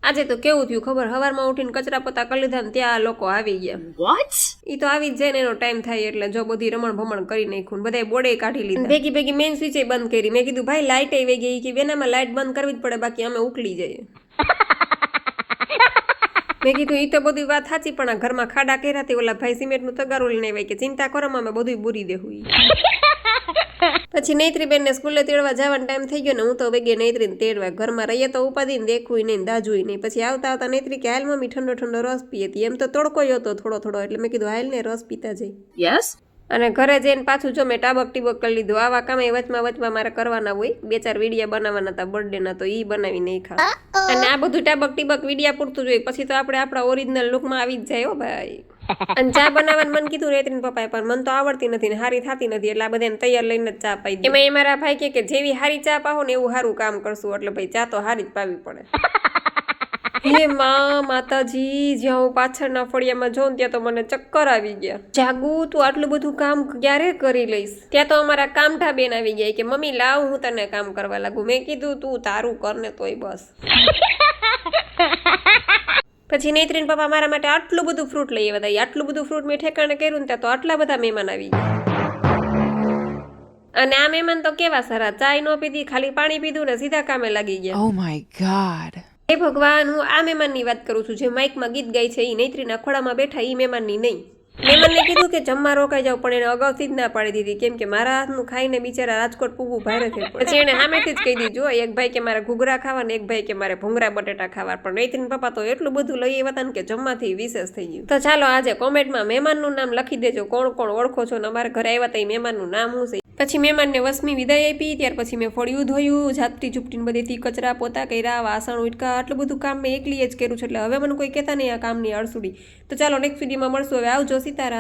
આજે તો કેવું થયું ખબર, હવારમાં ઉઠીને કચરા પોતા કરી લીધા ને ત્યાં લોકો આવી ગયા. What? ઈ તો આવી જ જાય ને એનો ટાઈમ થાય એટલે જો બધી રમણ ભમણ કરી નાખ્યું, બધાય બોડે કાઢી લીધા, ભેગી ભેગી મેઇન સ્વિચે બંધ કરી. મેં કીધું ભાઈ લાઇટ આવી ગઈ કે વેનામાં લાઇટ બંધ કરવી જ પડે, બાકી અમે ઉકળી જઈએ. મેં કીધું ઈ તો બધી વાત સાચી, પણ આ ઘરમાં ખાડા કર્યા તે ઓલા ભાઈ સિમેન્ટનું તગારું લઈને આવ્યા કે ચિંતા કરો અમે બધું બુરી દેવું. પછી નૈત્રીબેન ને સ્કૂલે તેડવા જવાનો ટાઈમ થઈ ગયો ને હું તો વેગે નૈત્રીને તેડવા. ઘરમાં રહીએ તો ઉપાધિને દેખવું નહીં, દાજવું નહીં. પછી આવતા આવતા નૈત્રી કે હાલ મમ્મી ઠંડો ઠંડો રસ પીએ હતી. એમ તો તડકોય હતો થોડો થોડો, એટલે મેં કીધું હાલ ને રસ પીતા જઈ. Yes? અને ઘરે જઈને પાછું જો મેં ટાબક ટીબક કરી લીધું. આવા કામે વચમાં મારે કરવાના હોય. 2-4 વિડિયા બનાવવાના હતા બર્થડે ના, તો ઈ બનાવી નહીં ખા. અને આ બધું ટાબક ટીબક વિડિયા પૂરતું જોઈએ, પછી તો આપણે આપણા ઓરિજિનલ લુકમાં આવી જ જાય હો ભાઈ. અને ચા બનાવવાનું મન કીધું નૈત્રીન પપ્પાએ, પણ મન તો આવડતી નથી ને હારી થતી નથી, એટલે આ બધાને તૈયાર લઈને જ ચા પાઈ દીધી. એમાં મારા ભાઈ કે જેવી હારી ચા પાહો ને એવું સારું કામ કરશું, એટલે ભાઈ ચા તો હારી જ પાવી પડે. હે માતાજી, જ્યાં હું પાછળના ફળિયામાં જોઉં ત્યાં તો મને ચક્કર આવી ગયા. જાગુ, તું આટલું બધું કામ ક્યારે કરી લઈશ? ત્યાં તો અમારા કામઠા બેન આવી ગયા કે મમ્મી લાવ હું તને કામ કરવા લાગુ. મેં કીધું તું તારું કર ને તોય બસ. પછી નૈત્રીન પપ્પા મારા માટે આટલું બધું ફ્રૂટ લઈ આવ્યા હતા. આટલું બધું ફ્રૂટ મેં ઠેકાણે કર્યું ને ત્યાં તો આટલા બધા મહેમાન આવી ગયા. અને આ મહેમાન તો કેવા સારા, ચાય નો પીધી, ખાલી પાણી પીધું ને સીધા કામે લાગી ગયા. Oh my god. હે ભગવાન, હું આ મહેમાનની વાત કરું છું જે માઇકમાં ગીત ગાય છે. એ નૈત્રીના ખોળામાં બેઠા એ મહેમાનની નહીં. મહેમાનને કીધું કે જમવા રોકાઈ જાવ, પણ એને અગાઉથી જ ના પાડી દીધી, કેમ કે મારા હાથનું ખાઈને બિચારા રાજકોટ પૂગવું ભારે થઈ પડે. પછી એને સામેથી જ કહી દીધું, એક ભાઈ કે મારે ઘૂઘરા ખાવા ને એક ભાઈ કે મારે ભૂંગળા બટેટા ખાવા. પણ નૈત્રીન પપ્પા તો એટલું બધું લઈ આવ્યા હતા ને કે જમવાથી વિશેષ થઈ ગયું. તો ચાલો આજે કોમેન્ટમાં મહેમાનનું નામ લખી દેજો, કોણ કોણ ઓળખો છો ને અમારા ઘરે આવ્યા હતા એ મહેમાનનું નામ શું છે. પછી મહેમાનને વસમી વિદાય આપી. ત્યાર પછી મેં ફળિયું ધોયું, ઝાપટી ઝૂપટીને બધેથી કચરા પોતા કર્યા, વાસણ ઉટકા, આટલું બધું કામ મેં એકલીએ જ કર્યું છે. એટલે હવે મને કોઈ કહેતા નહીં આ કામની અડસુડી. તો ચાલો નેક્સ્ટ વિડીયોમાં મળશું. હવે આવજો, સીતારામ.